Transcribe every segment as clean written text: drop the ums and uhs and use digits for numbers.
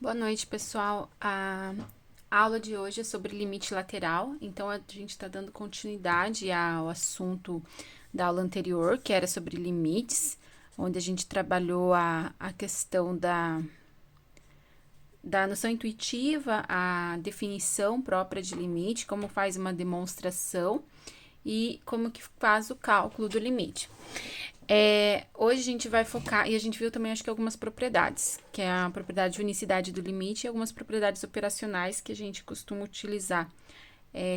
Boa noite, pessoal. A aula de hoje é sobre limite lateral, então a gente está dando continuidade ao assunto da aula anterior, que era sobre limites, onde a gente trabalhou a questão da noção intuitiva, a definição própria de limite, como faz uma demonstração e como que faz o cálculo do limite. Hoje a gente vai focar, e a gente viu também, acho que algumas propriedades, que é a propriedade de unicidade do limite e algumas propriedades operacionais que a gente costuma utilizar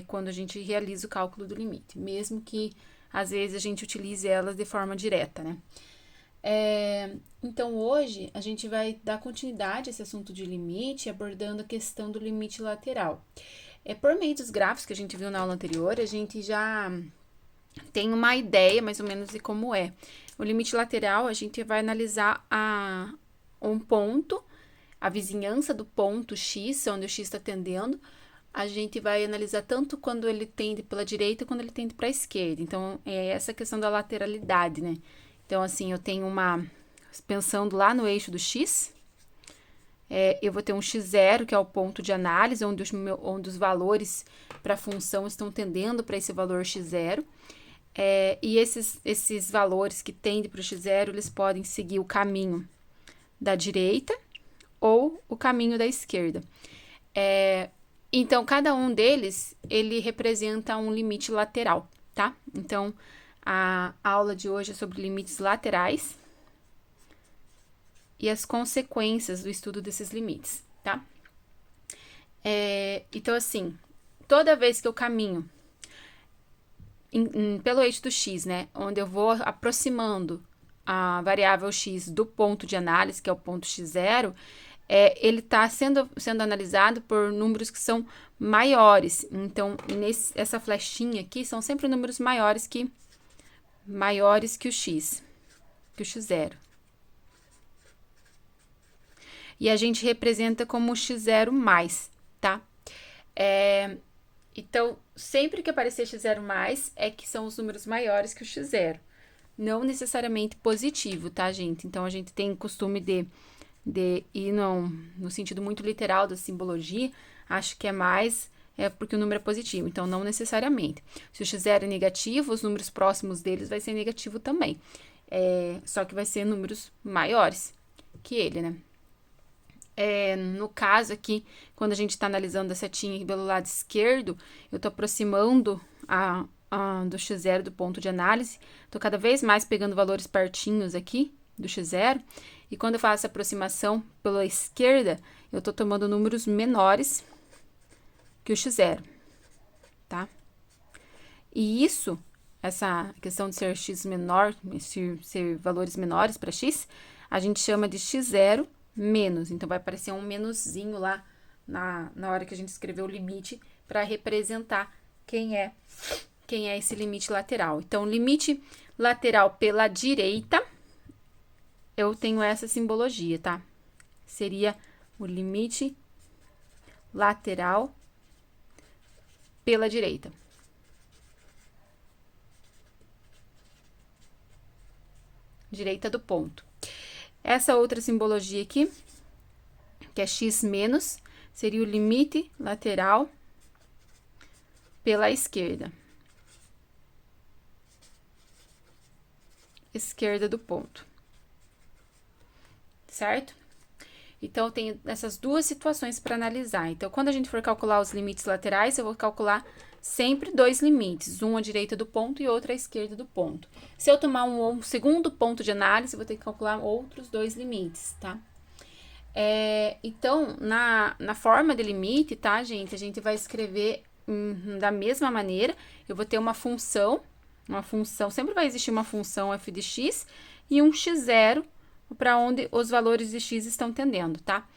quando a gente realiza o cálculo do limite, mesmo que às vezes a gente utilize elas de forma direta, né? Então hoje a gente vai dar continuidade a esse assunto de limite, abordando a questão do limite lateral. Por meio dos gráficos que a gente viu na aula anterior, a gente já tem uma ideia mais ou menos de como é. O limite lateral, a gente vai analisar um ponto, a vizinhança do ponto X, onde o X está tendendo. A gente vai analisar tanto quando ele tende pela direita quando ele tende para a esquerda. Então, é essa questão da lateralidade, né? Então, assim, eu tenho uma. Pensando lá no eixo do X, eu vou ter um x0, que é o ponto de análise, onde os valores para a função estão tendendo para esse valor x0. E esses valores que tendem para o x0, eles podem seguir o caminho da direita ou o caminho da esquerda. Então, cada um deles, ele representa um limite lateral, tá? Então, a aula de hoje é sobre limites laterais e as consequências do estudo desses limites, tá? Então, assim, toda vez que eu caminho pelo eixo do x, né, onde eu vou aproximando a variável x do ponto de análise, que é o ponto x0, ele está sendo analisado por números que são maiores. Então, essa flechinha aqui são sempre números maiores que o x, que o x0. E a gente representa como x0 mais, tá? Então, sempre que aparecer x0 mais, é que são os números maiores que o x0. Não necessariamente positivo, tá, gente? Então, a gente tem costume de ir no sentido muito literal da simbologia, acho que é mais porque o número é positivo. Então, não necessariamente. Se o x0 é negativo, os números próximos deles vai ser negativo também. Só que vai ser números maiores que ele, né? No caso aqui, quando a gente está analisando a setinha aqui pelo lado esquerdo, eu estou aproximando do x0 do ponto de análise, estou cada vez mais pegando valores pertinhos aqui do x0, e quando eu faço essa aproximação pela esquerda, eu estou tomando números menores que o x0, tá? E essa questão de ser x menor, ser valores menores para x, a gente chama de x0 menos. Então, vai aparecer um menoszinho lá na hora que a gente escreveu o limite para representar quem é esse limite lateral. Então, limite lateral pela direita, eu tenho essa simbologia, tá? Seria o limite lateral pela direita. Direita do ponto. Essa outra simbologia aqui, que é x menos, seria o limite lateral pela esquerda. Esquerda do ponto. Certo? Então, eu tenho essas duas situações para analisar. Então, quando a gente for calcular os limites laterais, eu vou calcular sempre dois limites, um à direita do ponto e outro à esquerda do ponto. Se eu tomar um segundo ponto de análise, eu vou ter que calcular outros dois limites, tá? Então, na forma de limite, tá, gente? A gente vai escrever da mesma maneira. Eu vou ter uma função, sempre vai existir uma função f de x e um x0 para onde os valores de x estão tendendo, tá?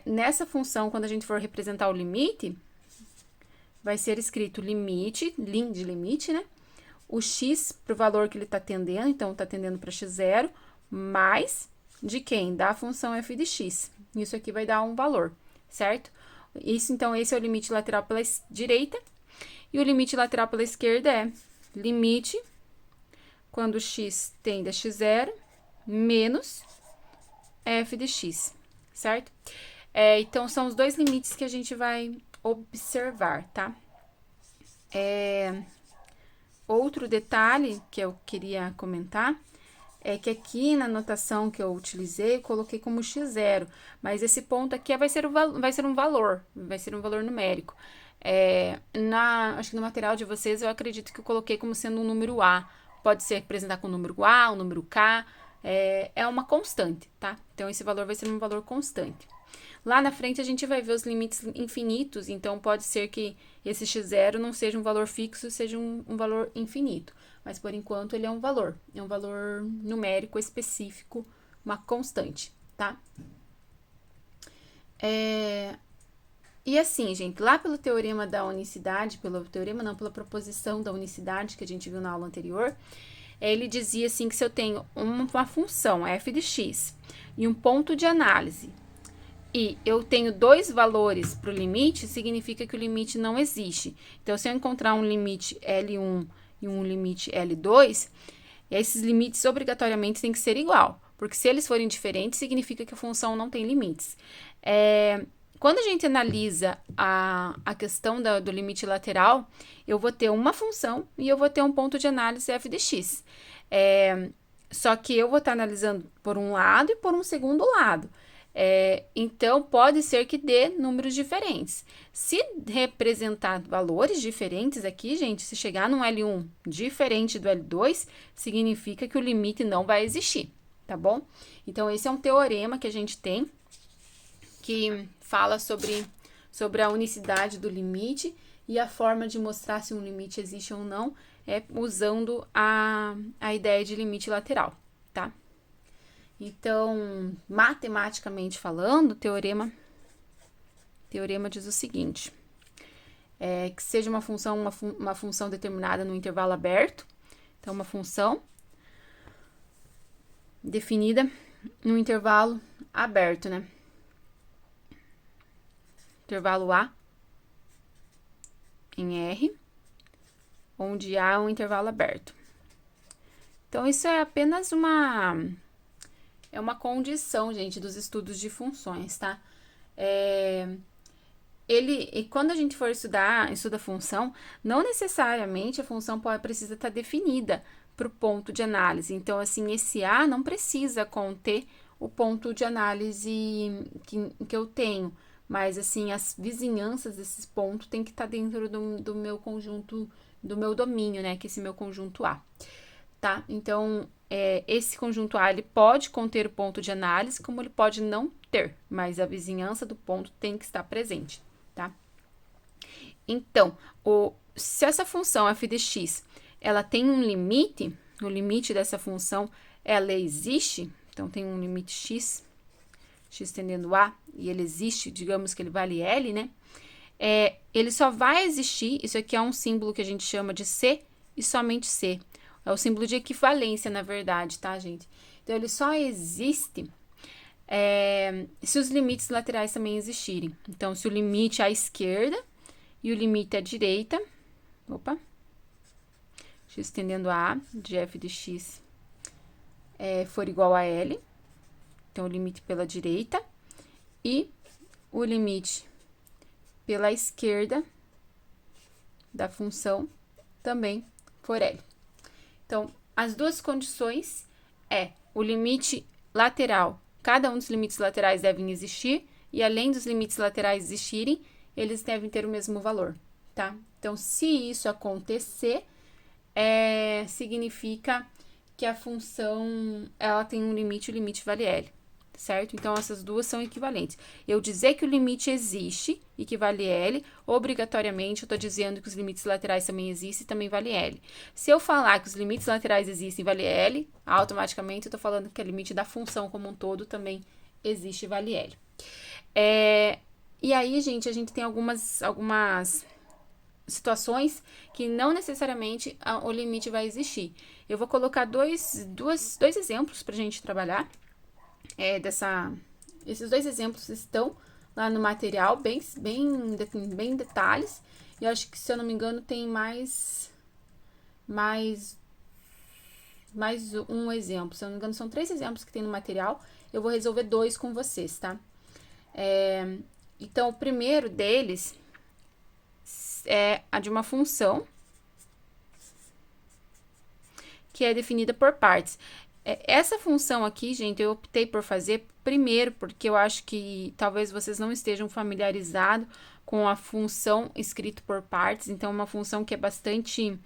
Nessa função, quando a gente for representar o limite, vai ser escrito limite, de limite, né? O x para o valor que ele está tendendo, então está tendendo para x0, mais de quem? Da função f de x. Isso aqui vai dar um valor, certo? Então, esse é o limite lateral pela direita. E o limite lateral pela esquerda é limite, quando x tende a x0, menos f de x, certo? Então, são os dois limites que a gente vai observar, tá? Outro detalhe que eu queria comentar é que aqui na anotação que eu utilizei, eu coloquei como x0, mas esse ponto aqui vai ser um valor numérico. Acho que no material de vocês eu acredito que eu coloquei como sendo um número A. Pode ser representar com o número A, o número K, é uma constante, tá? Então, esse valor vai ser um valor constante. Lá na frente, a gente vai ver os limites infinitos, então pode ser que esse x0 não seja um valor fixo, seja um valor infinito. Mas, por enquanto, ele é um valor numérico específico, uma constante, tá? E assim, gente, lá pelo teorema da unicidade, pela proposição da unicidade que a gente viu na aula anterior, ele dizia assim que se eu tenho uma função f de x e um ponto de análise, e eu tenho dois valores para o limite, significa que o limite não existe. Então, se eu encontrar um limite L1 e um limite L2, esses limites obrigatoriamente têm que ser igual, porque se eles forem diferentes, significa que a função não tem limites. Quando a gente analisa a questão do limite lateral, eu vou ter uma função e eu vou ter um ponto de análise f de x. Só que eu vou estar analisando por um lado e por um segundo lado. Então, pode ser que dê números diferentes. Se representar valores diferentes aqui, gente, se chegar num L1 diferente do L2, significa que o limite não vai existir, tá bom? Então, esse é um teorema que a gente tem, que fala sobre a unicidade do limite e a forma de mostrar se um limite existe ou não é usando a ideia de limite lateral, tá? Então, matematicamente falando, o teorema diz o seguinte, que seja uma função determinada no intervalo aberto, então uma função definida no intervalo aberto, né? Intervalo A em R, onde A é um intervalo aberto. Então, isso é apenas uma condição, gente, dos estudos de funções, tá? E quando a gente for estuda função, não necessariamente a função precisa estar definida para o ponto de análise. Então, assim, esse A não precisa conter o ponto de análise que eu tenho, mas, assim, as vizinhanças desses pontos tem que estar dentro do meu conjunto, do meu domínio, né, que é esse meu conjunto A, tá? Então, esse conjunto A, ele pode conter o ponto de análise, como ele pode não ter, mas a vizinhança do ponto tem que estar presente, tá? Então, se essa função f de x, ela tem um limite, o limite dessa função, ela existe, então tem um limite x tendendo a, e ele existe, digamos que ele vale L, né? Ele só vai existir, isso aqui é um símbolo que a gente chama de C e somente C. É o símbolo de equivalência, na verdade, tá, gente? Então, ele só existe se os limites laterais também existirem. Então, se o limite à esquerda e o limite à direita, x tendendo a A de f de x for igual a L, então, o limite pela direita e o limite pela esquerda da função também for L. Então, as duas condições o limite lateral, cada um dos limites laterais devem existir, e além dos limites laterais existirem, eles devem ter o mesmo valor, tá? Então, se isso acontecer, significa que a função, ela tem um limite, o limite vale L, certo? Então, essas duas são equivalentes. Eu dizer que o limite existe e que vale L, obrigatoriamente eu estou dizendo que os limites laterais também existem e também vale L. Se eu falar que os limites laterais existem e vale L, automaticamente eu estou falando que o limite da função como um todo também existe e vale L. E aí, gente, a gente tem algumas situações que não necessariamente o limite vai existir. Eu vou colocar dois exemplos para a gente trabalhar. Esses dois exemplos estão lá no material, bem detalhes. E eu acho que, se eu não me engano, tem mais um exemplo. Se eu não me engano, são 3 exemplos que tem no material. Eu vou resolver 2 com vocês, tá? Então, o primeiro deles é a de uma função que é definida por partes. Essa função aqui, gente, eu optei por fazer primeiro, porque eu acho que talvez vocês não estejam familiarizados com a função escrita por partes. Então, é uma função que é bastante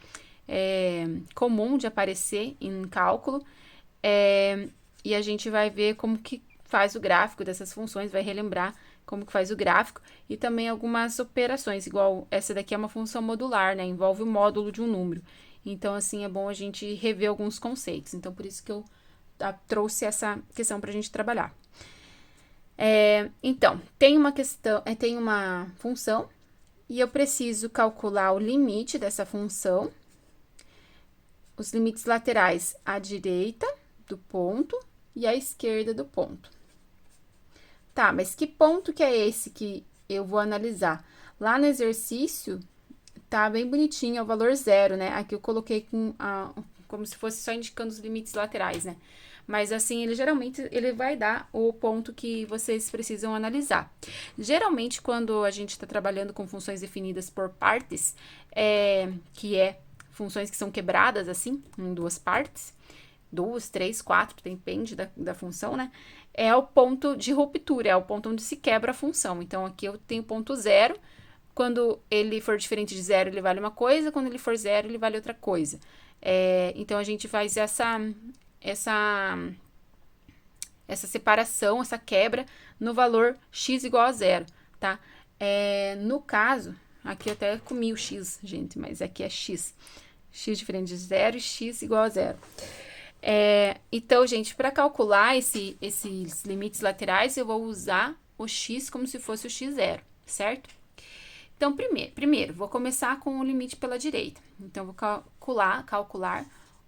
comum de aparecer em cálculo. E a gente vai ver como que faz o gráfico dessas funções, vai relembrar como que faz o gráfico e também algumas operações, igual essa daqui é uma função modular, né? Envolve o módulo de um número. Então, assim, é bom a gente rever alguns conceitos. Então, por isso que eu trouxe essa questão para a gente trabalhar. Então, tem uma função e eu preciso calcular o limite dessa função, os limites laterais à direita do ponto e à esquerda do ponto. Tá, mas que ponto que é esse que eu vou analisar? Lá no exercício, tá bem bonitinho, é o valor 0, né? Aqui eu coloquei como se fosse só indicando os limites laterais, né? Mas assim, ele vai dar o ponto que vocês precisam analisar. Geralmente, quando a gente está trabalhando com funções definidas por partes, funções que são quebradas, assim, em duas partes, 2, 3, 4, depende da função, né? É o ponto de ruptura, é o ponto onde se quebra a função. Então, aqui eu tenho ponto 0. Quando ele for diferente de 0, ele vale uma coisa. Quando ele for 0, ele vale outra coisa. Então, a gente faz essa separação, essa quebra no valor x igual a 0, tá? No caso, aqui eu até comi o x, gente, mas aqui é x. X diferente de 0 e x igual a 0. Então, gente, para calcular esses limites laterais, eu vou usar o x como se fosse o x0, certo? Então, primeiro, vou começar com o limite pela direita. Então, vou calcular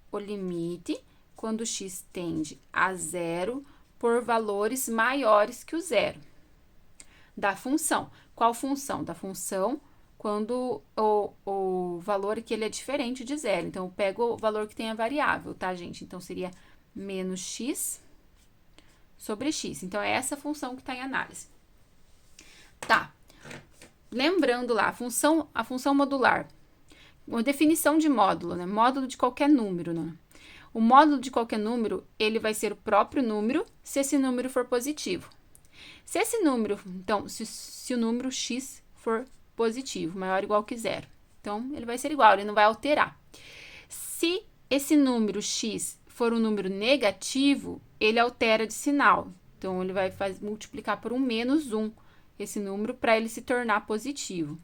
o limite quando x tende a 0 por valores maiores que o 0 da função. Qual função? Da função quando o valor que ele é diferente de 0. Então, eu pego o valor que tem a variável, tá, gente? Então, seria menos x sobre x. Então, é essa função que está em análise. Tá. Lembrando lá, a função modular. Uma definição de módulo, né? Módulo de qualquer número, né? O módulo de qualquer número, ele vai ser o próprio número, se esse número for positivo. Se esse número, então, se o número x for positivo, maior ou igual que 0. Então, ele vai ser igual, ele não vai alterar. Se esse número x for um número negativo, ele altera de sinal. Então, ele vai multiplicar por um menos 1 esse número para ele se tornar positivo.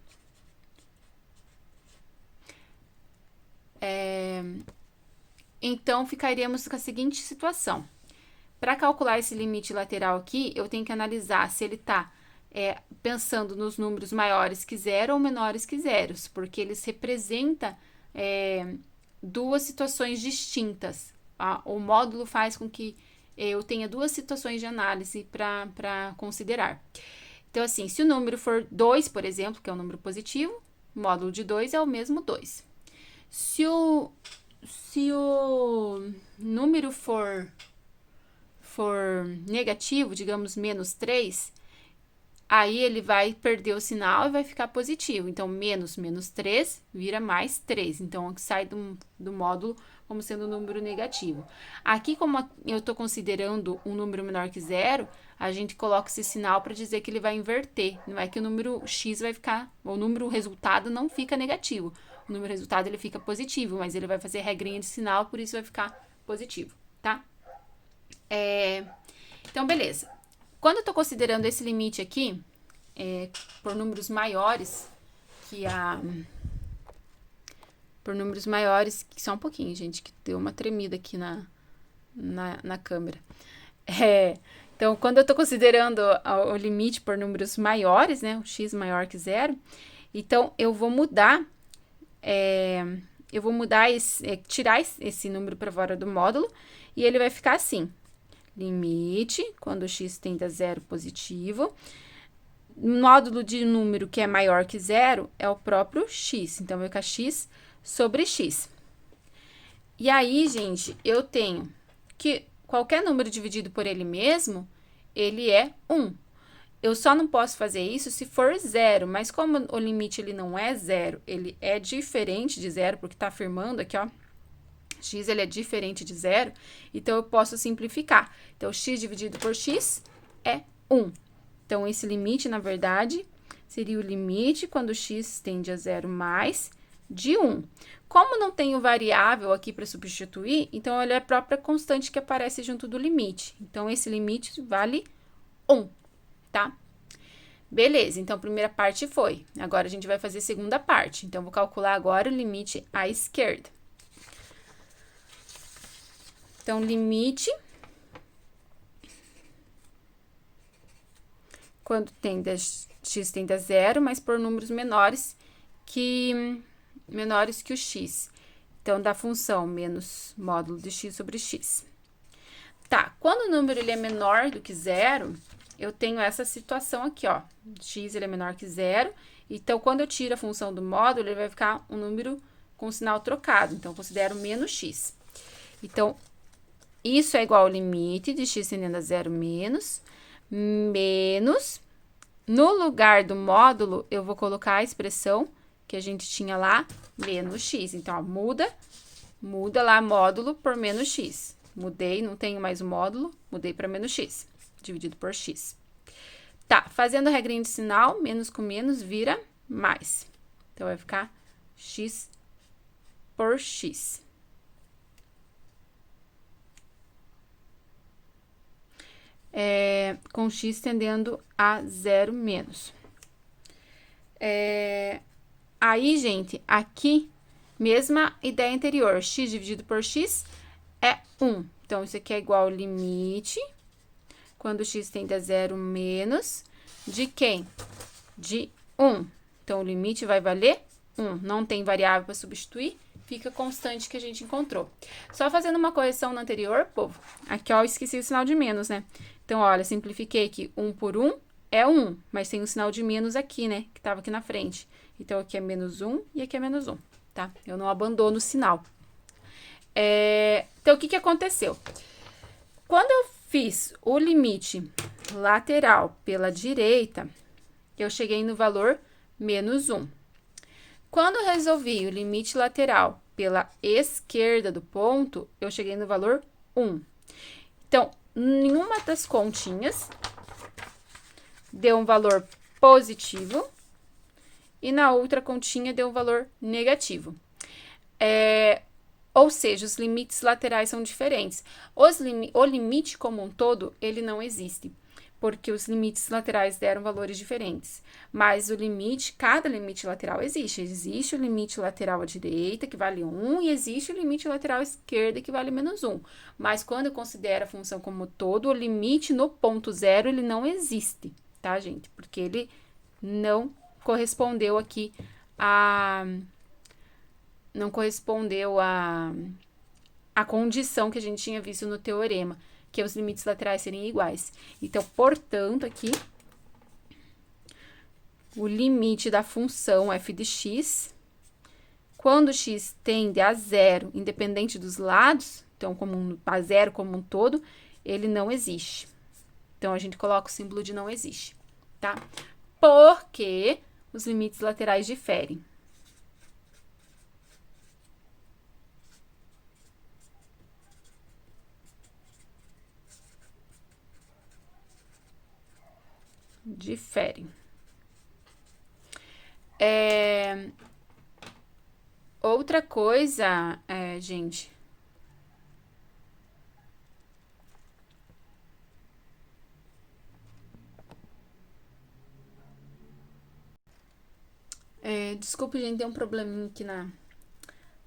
Então, ficaríamos com a seguinte situação. Para calcular esse limite lateral aqui, eu tenho que analisar se ele está pensando nos números maiores que 0 ou menores que 0, porque eles representam duas situações distintas. O módulo faz com que eu tenha duas situações de análise para considerar. Então, assim, se o número for 2, por exemplo, que é um número positivo, o módulo de 2 é o mesmo 2. Se o número for negativo, digamos, menos 3, aí ele vai perder o sinal e vai ficar positivo. Então, menos 3 vira mais 3. Então, sai do módulo como sendo um número negativo. Aqui, como eu estou considerando um número menor que 0, a gente coloca esse sinal para dizer que ele vai inverter. Não é que o número x vai ficar, o número resultado não fica negativo. O número resultado ele fica positivo, mas ele vai fazer regrinha de sinal, por isso vai ficar positivo, tá? Então, beleza. Quando eu estou considerando esse limite aqui, por números maiores por números maiores, que só um pouquinho, gente, que deu uma tremida aqui na câmera. Então, quando eu estou considerando o limite por números maiores, né, o x maior que 0, então, eu vou mudar, tirar esse número para fora do módulo, e ele vai ficar assim. Limite, quando o x tende a 0 positivo. Módulo de número que é maior que 0 é o próprio x. Então, vai ficar x sobre x. E aí, gente, eu tenho que qualquer número dividido por ele mesmo, ele é 1. Eu só não posso fazer isso se for zero, mas como o limite ele não é zero, ele é diferente de zero, porque está afirmando aqui, ó, x ele é diferente de zero, então eu posso simplificar. Então, x dividido por x é 1. Então, esse limite, na verdade, seria o limite quando x tende a zero mais de 1. Como não tenho variável aqui para substituir, então ele é a própria constante que aparece junto do limite. Então, esse limite vale 1, tá? Beleza, então a primeira parte foi. Agora a gente vai fazer a segunda parte. Então, vou calcular agora o limite à esquerda. Então, limite quando x tende a zero, mas por números menores que o x. Então, da função menos módulo de x sobre x. Tá, quando o número ele é menor do que zero, eu tenho essa situação aqui, ó. X ele é menor que zero. Então, quando eu tiro a função do módulo, ele vai ficar um número com sinal trocado. Então, eu considero menos x. Então, isso é igual ao limite de x tendendo a zero menos, no lugar do módulo, eu vou colocar a expressão que a gente tinha lá, menos x. Então, ó, muda lá módulo por menos x. Mudei, não tenho mais o módulo, mudei para menos x, dividido por x. Tá, fazendo a regrinha de sinal, menos com menos vira mais. Então, vai ficar x por x. Com x tendendo a zero menos. Aí, gente, aqui, mesma ideia anterior, x dividido por x é 1. Então, isso aqui é igual ao limite, quando x tende a zero menos, de quem? De 1. Então, o limite vai valer 1. Não tem variável para substituir, fica constante que a gente encontrou. Só fazendo uma correção no anterior, povo, aqui, ó, eu esqueci o sinal de menos, né? Então, olha, simplifiquei que 1 por 1 é 1, mas tem um sinal de menos aqui, né? Que estava aqui na frente. Então, aqui é menos 1 e aqui é menos 1, tá? Eu não abandono o sinal. Então, o que aconteceu? Quando eu fiz o limite lateral pela direita, eu cheguei no valor menos 1. Quando eu resolvi o limite lateral pela esquerda do ponto, eu cheguei no valor 1. Então, nenhuma das continhas deu um valor positivo e na outra continha deu um valor negativo. Ou seja, os limites laterais são diferentes. O limite como um todo, ele não existe, porque os limites laterais deram valores diferentes. Mas o limite, cada limite lateral existe. Existe o limite lateral à direita, que vale 1, e existe o limite lateral à esquerda, que vale menos 1. Mas quando eu considero a função como todo, o limite no ponto zero, ele não existe, tá, gente? Porque ele não correspondeu aqui a... Não correspondeu a condição que a gente tinha visto no teorema, que os limites laterais seriam iguais. Então, portanto, aqui, o limite da função f de x, quando x tende a zero, independente dos lados, então, a zero como um todo, ele não existe. Então, a gente coloca o símbolo de não existe, tá? Porque os limites laterais diferem. Diferem. Outra coisa, gente. Desculpa, gente, deu um probleminha aqui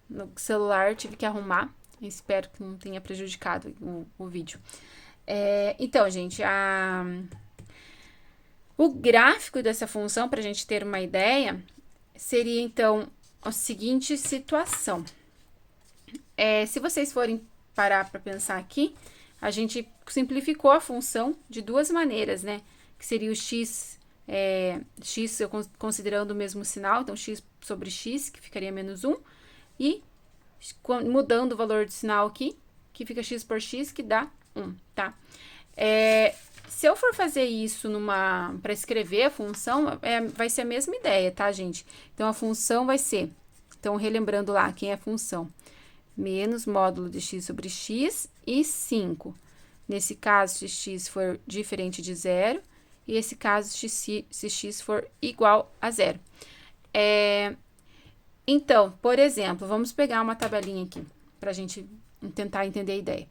no celular, tive que arrumar. Espero que não tenha prejudicado o vídeo. Então, gente, o gráfico dessa função, para a gente ter uma ideia, seria, então, a seguinte situação. Se vocês forem parar para pensar aqui, a gente simplificou a função de duas maneiras, né? Que seria o x, x eu considerando o mesmo sinal, então x sobre x, que ficaria menos 1, e mudando o valor de sinal aqui, que fica x por x, que dá 1, tá? Se eu for fazer isso para escrever a função, vai ser a mesma ideia, tá, gente? Então, a função vai ser, então, relembrando lá quem é a função, menos módulo de x sobre x e 5. Nesse caso, se x for diferente de zero, e esse caso, se x for igual a zero. Então, por exemplo, vamos pegar uma tabelinha aqui, para a gente tentar entender a ideia.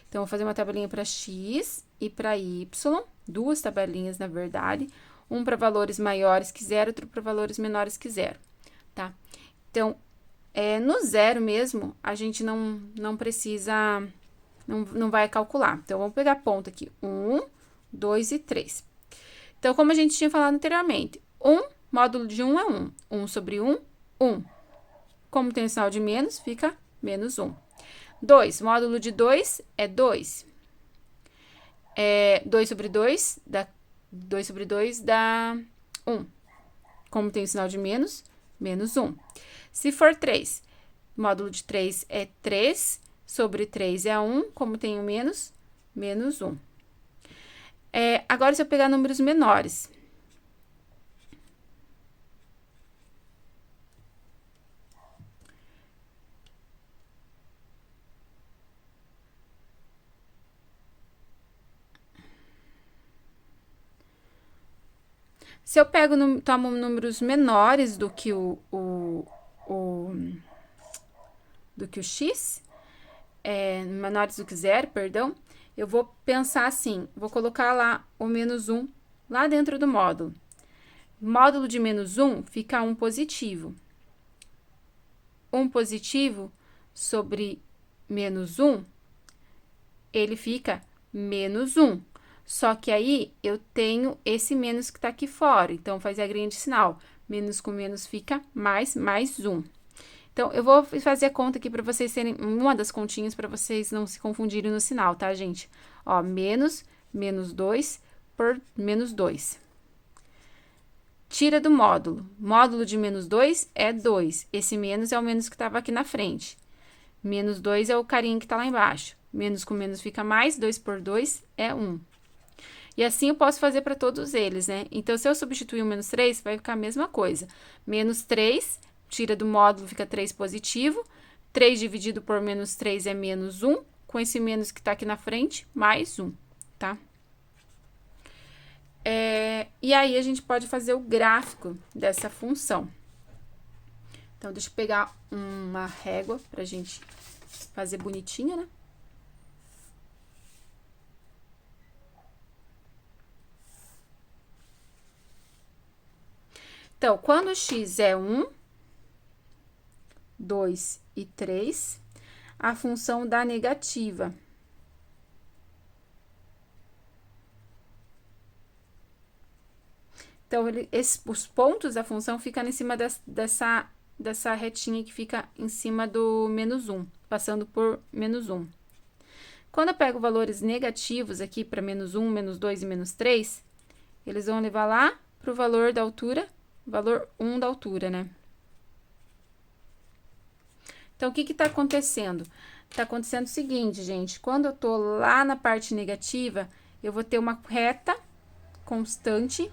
Então, vou fazer uma tabelinha para x e para y, duas tabelinhas, na verdade, um para valores maiores que zero, outro para valores menores que zero, tá? Então, no zero mesmo, a gente não precisa, não vai calcular. Então, vamos pegar ponto aqui, 1, 2 e 3. Então, como a gente tinha falado anteriormente, módulo de 1 é 1. 1 sobre 1, 1. Como tem o sinal de menos, fica menos 1. 2, módulo de 2 é 2. 2 sobre 2 dá 1. Como tem o sinal de menos, menos 1. Se for 3, módulo de 3 é 3, sobre 3 é 1, como tem o menos, menos 1. Agora, se eu pegar números menores, se eu tomo números menores do que o x, menores do que zero, perdão, eu vou pensar assim, vou colocar lá o menos 1 lá dentro do módulo. Módulo de menos 1 fica 1 positivo. 1 positivo sobre menos 1, ele fica menos 1. Só que aí, eu tenho esse menos que tá aqui fora. Então, faz a linha de sinal. Menos com menos fica mais 1. Então, eu vou fazer a conta aqui para vocês terem uma das continhas para vocês não se confundirem no sinal, tá, gente? Ó, menos 2 por menos 2. Tira do módulo. Módulo de menos 2 é 2. Esse menos é o menos que estava aqui na frente. Menos 2 é o carinha que está lá embaixo. Menos com menos fica mais, 2 por 2 é 1. E assim eu posso fazer para todos eles, né? Então, se eu substituir o menos 3, vai ficar a mesma coisa. Menos 3, tira do módulo, fica 3 positivo. 3 dividido por menos 3 é menos 1. Com esse menos que está aqui na frente, mais 1, tá? E aí, a gente pode fazer o gráfico dessa função. Então, deixa eu pegar uma régua pra gente fazer bonitinha, né? Então, quando x é 1, 2 e 3, a função dá negativa. Então, os pontos da função ficam em cima dessa retinha que fica em cima do menos 1, passando por menos 1. Quando eu pego valores negativos aqui para menos 1, menos 2 e menos 3, eles vão levar lá para o valor da altura, valor 1 da altura, né? Então, o que está acontecendo? Está acontecendo o seguinte, gente, quando eu tô lá na parte negativa, eu vou ter uma reta constante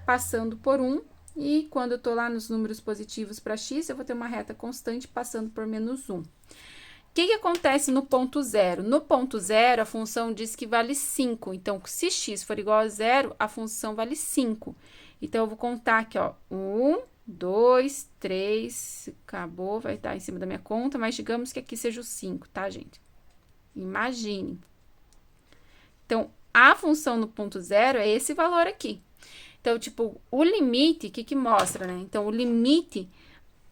passando por 1, e quando eu tô lá nos números positivos para x, eu vou ter uma reta constante passando por menos 1. O que acontece no ponto zero? No ponto zero, a função diz que vale 5. Então, se x for igual a zero, a função vale 5. Então, eu vou contar aqui, ó. 1, 2, 3, acabou, vai estar em cima da minha conta, mas digamos que aqui seja o 5, tá, gente? Imagine. Então, a função no ponto zero é esse valor aqui. Então, tipo, o limite, o que mostra, né? Então, o limite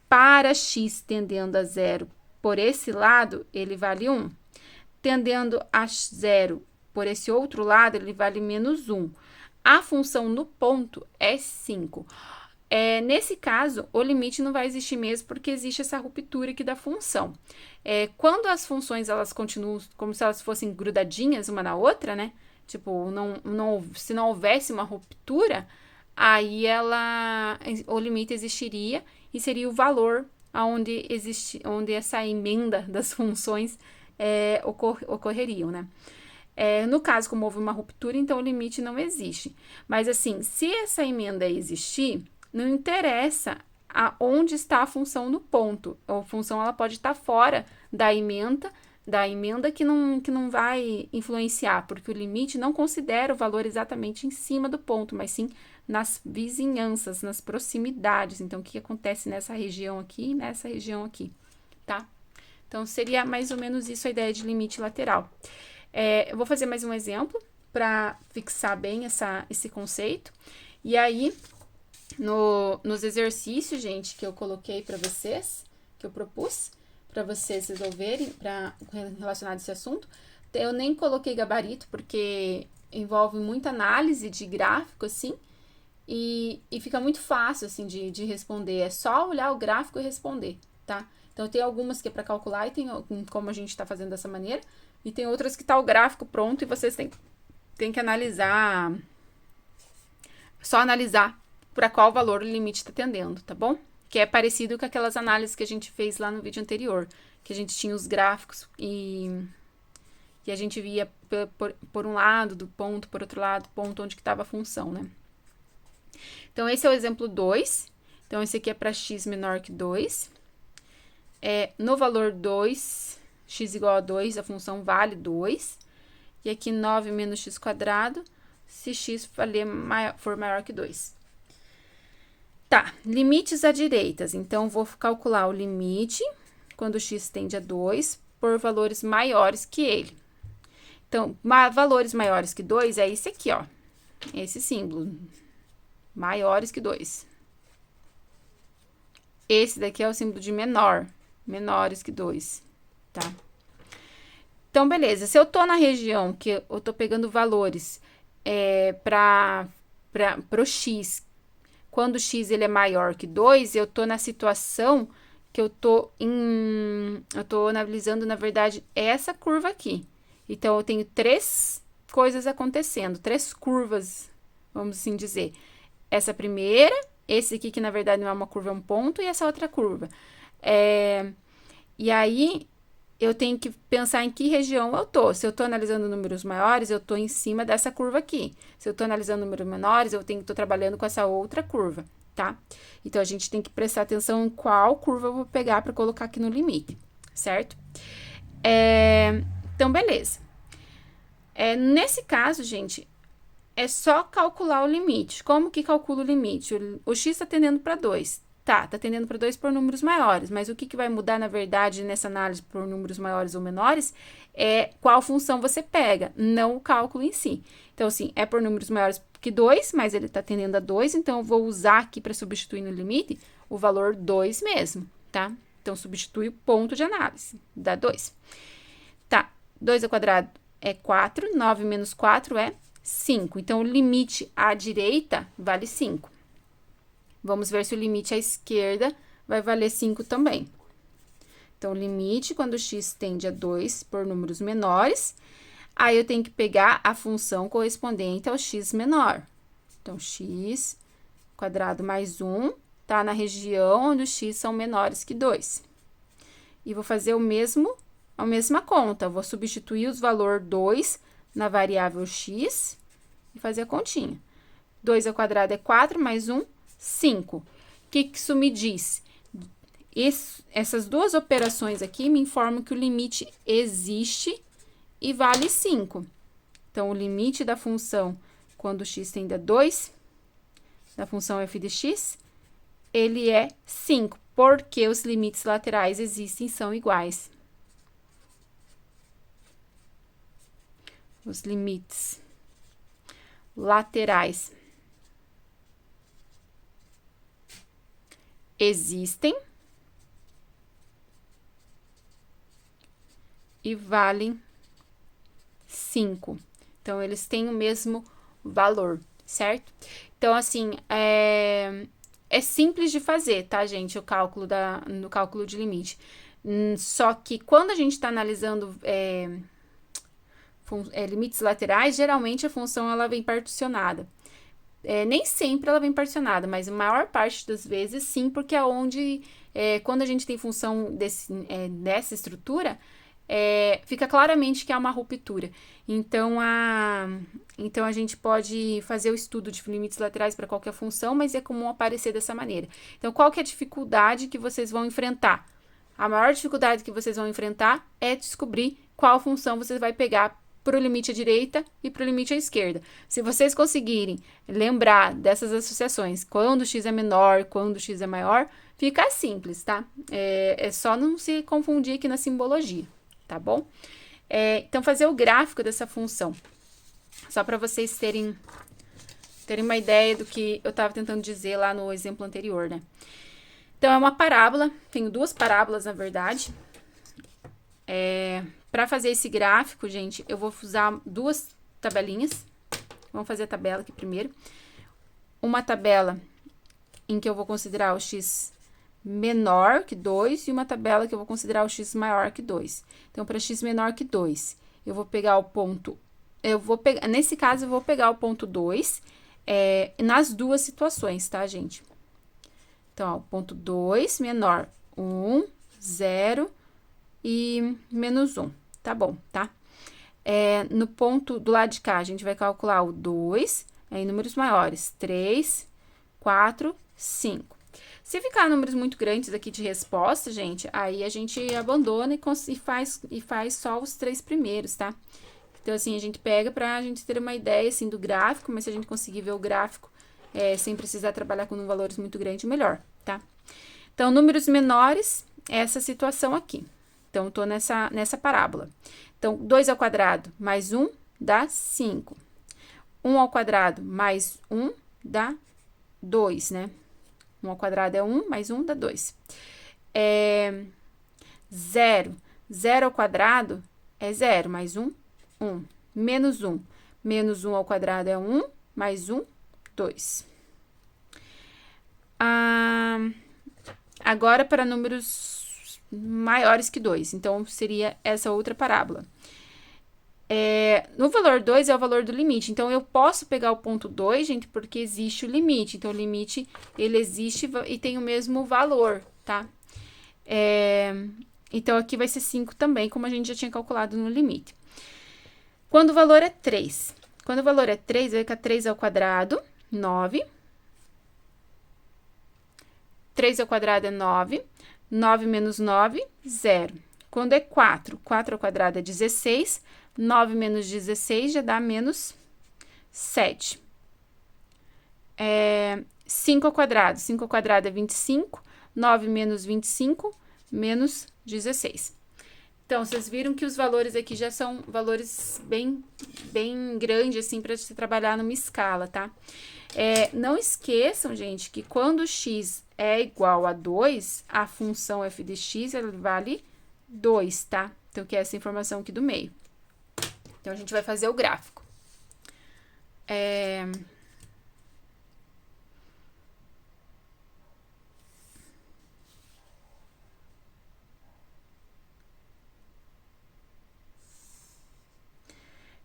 para x tendendo a zero por esse lado, ele vale 1. Tendendo a zero por esse outro lado, ele vale menos 1. A função no ponto é 5. Nesse caso, o limite não vai existir mesmo, porque existe essa ruptura aqui da função. Quando as funções, elas continuam como se elas fossem grudadinhas uma na outra, né? Tipo, se não houvesse uma ruptura, aí o limite existiria e seria o valor onde essa emenda das funções ocorreriam, né? No caso, como houve uma ruptura, então o limite não existe. Mas assim, se essa emenda existir, não interessa aonde está a função no ponto. A função ela pode estar fora da emenda que não vai influenciar, porque o limite não considera o valor exatamente em cima do ponto, mas sim nas vizinhanças, nas proximidades. Então, o que acontece nessa região aqui e nessa região aqui, tá? Então, seria mais ou menos isso a ideia de limite lateral. Eu vou fazer mais um exemplo para fixar bem esse conceito. E aí, nos exercícios, gente, que eu coloquei para vocês, que eu propus para vocês resolverem, relacionado a esse assunto, eu nem coloquei gabarito, porque envolve muita análise de gráfico, assim, e fica muito fácil, assim, de responder. É só olhar o gráfico e responder, tá? Então, tem algumas que é para calcular e tem como a gente está fazendo dessa maneira, e tem outras que tá o gráfico pronto e vocês têm que analisar, só analisar para qual valor o limite está tendendo, tá bom? Que é parecido com aquelas análises que a gente fez lá no vídeo anterior, que a gente tinha os gráficos e a gente via por um lado do ponto, por outro lado, ponto onde que estava a função, né? Então, esse é o exemplo 2. Então, esse aqui é para x menor que 2. No valor 2, x igual a 2, a função vale 2. E aqui 9 menos x quadrado, se x for maior que 2. Tá, limites a direitas. Então, vou calcular o limite quando x tende a 2 por valores maiores que ele. Então, valores maiores que 2 é esse aqui, ó. Esse símbolo. Maiores que 2. Esse daqui é o símbolo de menor. Menores que 2, tá? Então, beleza. Se eu tô na região que eu tô pegando valores para o x, quando o x ele é maior que 2, eu tô na situação que eu tô analisando, na verdade, essa curva aqui. Então, eu tenho 3 coisas acontecendo, 3 curvas, vamos assim dizer. Essa primeira, esse aqui que, na verdade, não é uma curva, é um ponto, e essa outra curva. E aí, eu tenho que pensar em que região eu tô. Se eu tô analisando números maiores, eu tô em cima dessa curva aqui. Se eu tô analisando números menores, eu tô trabalhando com essa outra curva, tá? Então, a gente tem que prestar atenção em qual curva eu vou pegar para colocar aqui no limite, certo? Então, beleza. Nesse caso, gente, é só calcular o limite. Como que calcula o limite? O x está tendendo para 2. Tá tendendo para 2 por números maiores, mas o que vai mudar, na verdade, nessa análise por números maiores ou menores é qual função você pega, não o cálculo em si. Então, assim, é por números maiores que 2, mas ele está tendendo a 2, então eu vou usar aqui para substituir no limite o valor 2 mesmo, tá? Então, substitui o ponto de análise, dá 2. Tá, 2 ao quadrado é 4, 9 menos 4 é 5. Então, o limite à direita vale 5. Vamos ver se o limite à esquerda vai valer 5 também. Então, o limite quando x tende a 2 por números menores, aí eu tenho que pegar a função correspondente ao x menor. Então, x quadrado mais 1 tá na região onde os x são menores que 2. E vou fazer a mesma conta. Vou substituir os valor 2 na variável x e fazer a continha. 2 ao quadrado é 4 mais 1, 5. O que isso me diz? Essas duas operações aqui me informam que o limite existe e vale 5. Então, o limite da função quando x tende a 2, da função f de x, ele é 5, porque os limites laterais existem e são iguais. Os limites laterais existem e valem 5. Então, eles têm o mesmo valor, certo? Então, assim, é simples de fazer, tá, gente? O cálculo no cálculo de limite. Só que quando a gente está analisando limites laterais, geralmente a função ela vem particionada. Nem sempre ela vem particionada, mas a maior parte das vezes sim, porque é onde, quando a gente tem função dessa estrutura, fica claramente que há uma ruptura. Então, a gente pode fazer o estudo de limites laterais para qualquer função, mas é comum aparecer dessa maneira. Então, qual que é a dificuldade que vocês vão enfrentar? A maior dificuldade que vocês vão enfrentar é descobrir qual função você vai pegar para o limite à direita e para o limite à esquerda. Se vocês conseguirem lembrar dessas associações, quando x é menor, quando x é maior, fica simples, tá? É só não se confundir aqui na simbologia, tá bom? Então, fazer o gráfico dessa função, só para vocês terem uma ideia do que eu estava tentando dizer lá no exemplo anterior, né? Então, é uma parábola, tenho duas parábolas, na verdade. Para fazer esse gráfico, gente, eu vou usar duas tabelinhas. Vamos fazer a tabela aqui primeiro. Uma tabela em que eu vou considerar o x menor que 2 e uma tabela que eu vou considerar o x maior que 2. Então, para x menor que 2, eu vou pegar o ponto... nesse caso, eu vou pegar o ponto 2 nas duas situações, tá, gente? Então, ó, o ponto 2 menor, 1, 0 e menos 1. Tá bom, tá? No ponto do lado de cá, a gente vai calcular o 2, em números maiores, 3, 4, 5. Se ficar números muito grandes aqui de resposta, gente, aí a gente abandona e faz só os 3 primeiros, tá? Então, assim, a gente pega pra gente ter uma ideia, assim, do gráfico, mas se a gente conseguir ver o gráfico sem precisar trabalhar com valores muito grandes, melhor, tá? Então, números menores, essa situação aqui. Então, eu tô nessa parábola. Então, 2 ao quadrado mais 1 dá 5. 1 ao quadrado mais 1 dá 2, né? 1 ao quadrado é 1, mais 1 dá 2. 0. 0 ao quadrado é 0, mais 1, 1. Menos 1. Menos 1 ao quadrado é 1, mais 1, 2. Agora, para números maiores que 2. Então, seria essa outra parábola. No valor 2 é o valor do limite. Então, eu posso pegar o ponto 2, gente, porque existe o limite. Então, o limite, ele existe e tem o mesmo valor, tá? Então, aqui vai ser 5 também, como a gente já tinha calculado no limite. Quando o valor é 3. Quando o valor é 3, vai ficar 3 ao quadrado, 9. 3 ao quadrado é 9. 9 menos 9, 0. Quando é 4, 4 ao quadrado é 16. 9 menos 16 já dá menos 7. 5 ao quadrado. 5 ao quadrado é 25. 9 menos 25, menos 16. Então, vocês viram que os valores aqui já são valores bem grandes, assim, para você trabalhar numa escala, tá? Não esqueçam, gente, que quando x é igual a 2, a função f de x, ela vale 2, tá? Então, que é essa informação aqui do meio. Então, a gente vai fazer o gráfico.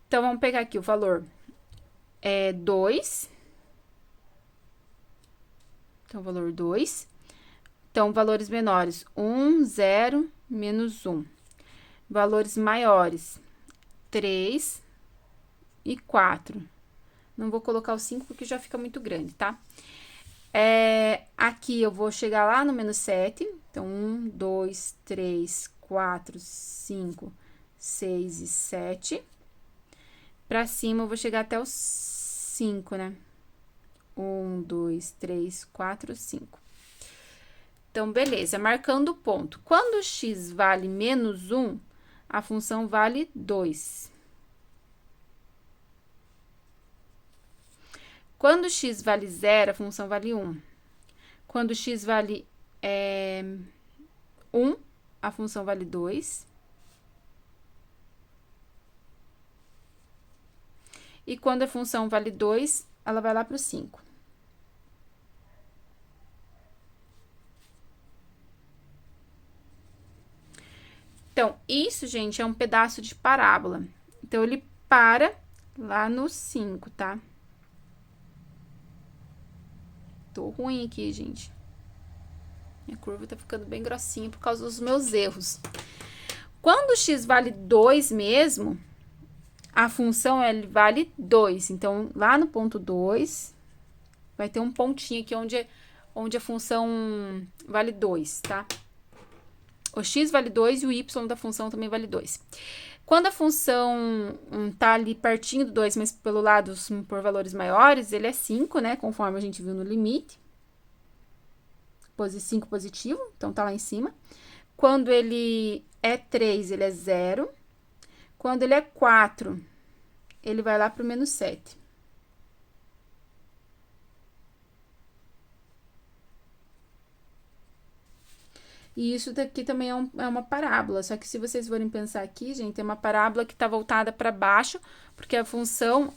Então, vamos pegar aqui o valor 2. Então, valor 2. Então, valores menores, 1, 0, menos 1. Valores maiores, 3 e 4. Não vou colocar o 5 porque já fica muito grande, tá? Aqui eu vou chegar lá no menos 7. Então, 1, 2, 3, 4, 5, 6 e 7. Pra cima, eu vou chegar até os 5, né? 1, 2, 3, 4, 5. Então, beleza. Marcando o ponto. Quando x vale menos 1, a função vale 2. Quando x vale 0, a função vale 1. Quando x vale 1, a função vale 2. E quando a função vale 2, ela vai lá para o 5. Então, isso, gente, é um pedaço de parábola. Então, ele para lá no 5, tá? Tô ruim aqui, gente. Minha curva tá ficando bem grossinha por causa dos meus erros. Quando o x vale 2 mesmo, a função ele vale 2. Então, lá no ponto 2, vai ter um pontinho aqui onde a função vale 2, tá? O x vale 2 e o y da função também vale 2. Quando a função tá ali pertinho do 2, mas pelo lado por valores maiores, ele é 5, né? Conforme a gente viu no limite. 5 positivo, então tá lá em cima. Quando ele é 3, ele é 0. Quando ele é 4, ele vai lá pro menos 7. E isso daqui também é uma parábola, só que se vocês forem pensar aqui, gente, é uma parábola que está voltada para baixo, porque a função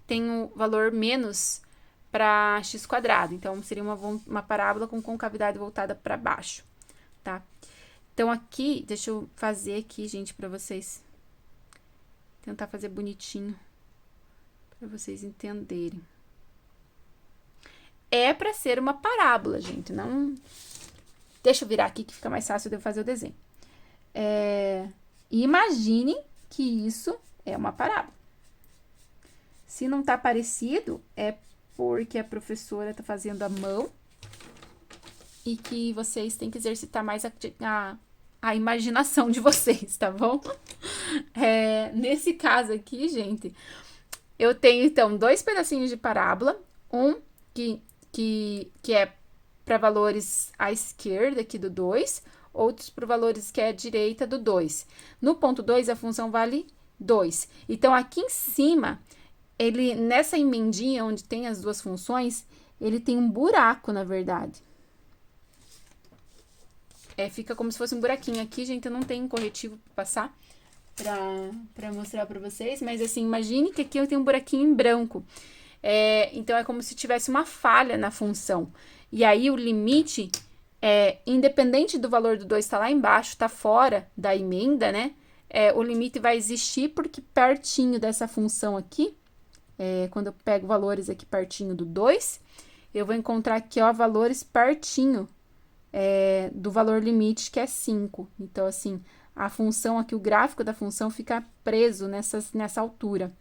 tem o valor menos para x². Então, seria uma parábola com concavidade voltada para baixo, tá? Então, aqui, deixa eu fazer aqui, gente, para vocês tentar fazer bonitinho, para vocês entenderem. É para ser uma parábola, gente, não... Deixa eu virar aqui que fica mais fácil de eu fazer o desenho. Imaginem que isso é uma parábola. Se não tá parecido, é porque a professora tá fazendo à mão e que vocês têm que exercitar mais a imaginação de vocês, tá bom? Nesse caso aqui, gente, eu tenho, então, 2 pedacinhos de parábola. Um que é para valores à esquerda aqui do 2, outros para valores que é à direita do 2. No ponto 2, a função vale 2. Então, aqui em cima, nessa emendinha onde tem as duas funções, ele tem um buraco, na verdade. Fica como se fosse um buraquinho aqui, gente, eu não tenho corretivo para passar para mostrar para vocês, mas assim, imagine que aqui eu tenho um buraquinho em branco. Então, é como se tivesse uma falha na função. E aí, o limite, independente do valor do 2 estar lá embaixo, está fora da emenda, né? O limite vai existir porque pertinho dessa função aqui, quando eu pego valores aqui pertinho do 2, eu vou encontrar aqui, ó, valores pertinho do valor limite, que é 5. Então, assim, a função aqui, o gráfico da função fica preso nessa altura.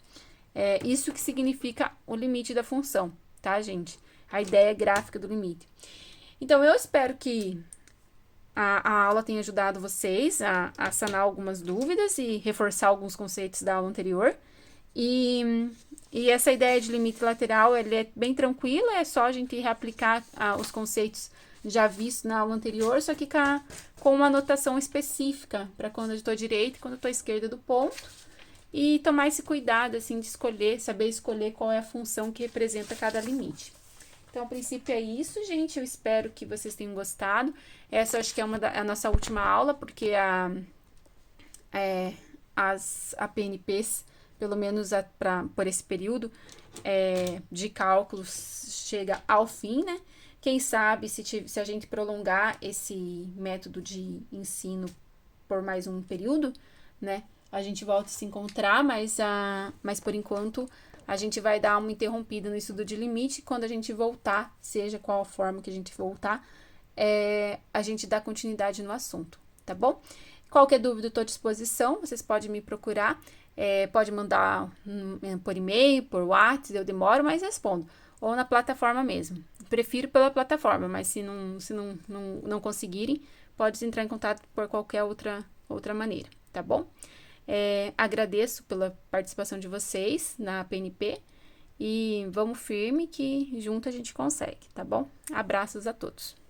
Isso que significa o limite da função, tá, gente? A ideia gráfica do limite. Então, eu espero que a aula tenha ajudado vocês a sanar algumas dúvidas e reforçar alguns conceitos da aula anterior. E essa ideia de limite lateral, ele é bem tranquila, é só a gente reaplicar os conceitos já vistos na aula anterior, só que com uma anotação específica para quando eu estou direita e quando eu estou esquerda do ponto. E tomar esse cuidado, assim, de saber escolher qual é a função que representa cada limite. Então, a princípio é isso, gente. Eu espero que vocês tenham gostado. Essa eu acho que é a nossa última aula, porque as APNPs, pelo menos por esse período de cálculos, chega ao fim, né? Quem sabe, se a gente prolongar esse método de ensino por mais um período, né? A gente volta a se encontrar, mas por enquanto a gente vai dar uma interrompida no estudo de limite. Quando a gente voltar, seja qual a forma que a gente voltar, a gente dá continuidade no assunto, tá bom? Qualquer dúvida, eu estou à disposição, vocês podem me procurar, pode mandar por e-mail, por WhatsApp, eu demoro, mas respondo, ou na plataforma mesmo. Prefiro pela plataforma, mas se não conseguirem, pode entrar em contato por qualquer outra maneira, tá bom? Agradeço pela participação de vocês na PNP e vamos firme que junto a gente consegue, tá bom? Abraços a todos.